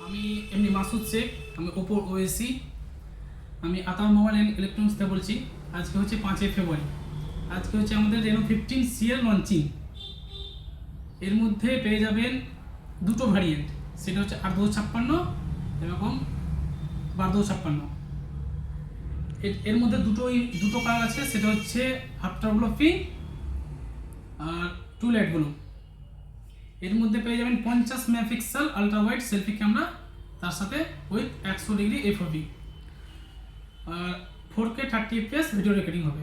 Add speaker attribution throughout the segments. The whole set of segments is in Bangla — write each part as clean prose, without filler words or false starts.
Speaker 1: আমি এমনি মাসুদ শেখ, আমি ওপো ওএসি, আমি আতার মোবাইল ইলেকট্রনিক্স থেকে বলছি। আজকে হচ্ছে 5ই ফেব্রুয়ারি। আজকে হচ্ছে আমাদের রেনো 15C এর লঞ্চিং। এর মধ্যে পেয়ে যাবেন দুটো ভ্যারিয়েন্ট, সেটা হচ্ছে 8/256 এবং 12/256। এর মধ্যে দুটো কালার আছে, সেটা হচ্ছে আফটার গ্লো পিঙ্ক আর টু লাইট ব্লু। এর মধ্যে পেয়ে যাবেন 50 megapixel ultra wide selfie camera, তার সাথে উইথ 100 ডিগ্রি এফওবি আর 4K 30 FPS ভিডিও রেকর্ডিং হবে।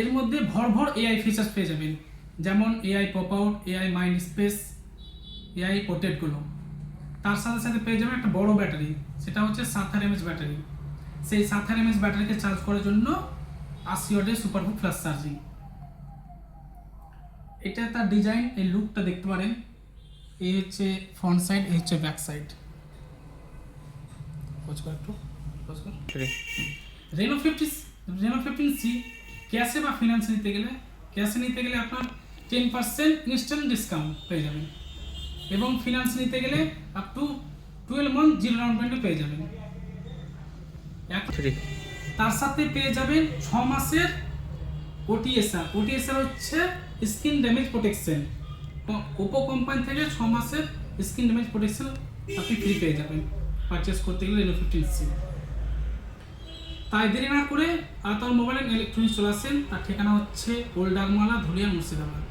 Speaker 1: এর মধ্যে ভর এআই ফিচার্স পেয়ে যাবেন, যেমন AI pop out, AI mind space, AI পোর্ট্রেটগুলো। তার সাথে সাথে পেয়ে যাবেন একটা বড় ব্যাটারি, সেটা হচ্ছে 7000 mAh ব্যাটারি। সেই 7000 mAh ব্যাটারিকে চার্জ করার জন্য 80 ওয়াটের সুপারবুক ফ্লাশ চার্জিং। এটা তার ডিজাইন, এই লুকটা দেখতে পারেন। এই হচ্ছে ফ্রন্ট সাইড, এই হচ্ছে ব্যাক সাইড। রেনো 15C ক্যাশে বা ফিনান্সে নিতে গেলে আপনার 10% ইনস্ট্যান্ট ডিসকাউন্ট পেয়ে যাবেন, এবং ফিনান্স নিতে গেলে আপ টু 12 মান্থ 0 ডাউন পেমেন্টে পেয়ে যাবেন। তার সাথে পেয়ে যাবেন 6 মাসের ওটিএসআর হচ্ছে skin damage protection. Oppo company থেকে 6 মাসের স্কিন ড্যামেজ প্রোটেকশন আপনি ফ্রি পেয়ে যাবেন পারচেস করতে গেলে রেনো 15C। তাই দেরি না করে আতার মোবাইল ইলেকট্রনিক্স চলে আসেন। তার ঠিকানা হচ্ছে ওল্ড ডাকমালা, ধুলিয়া, মুর্শিদাবাদ।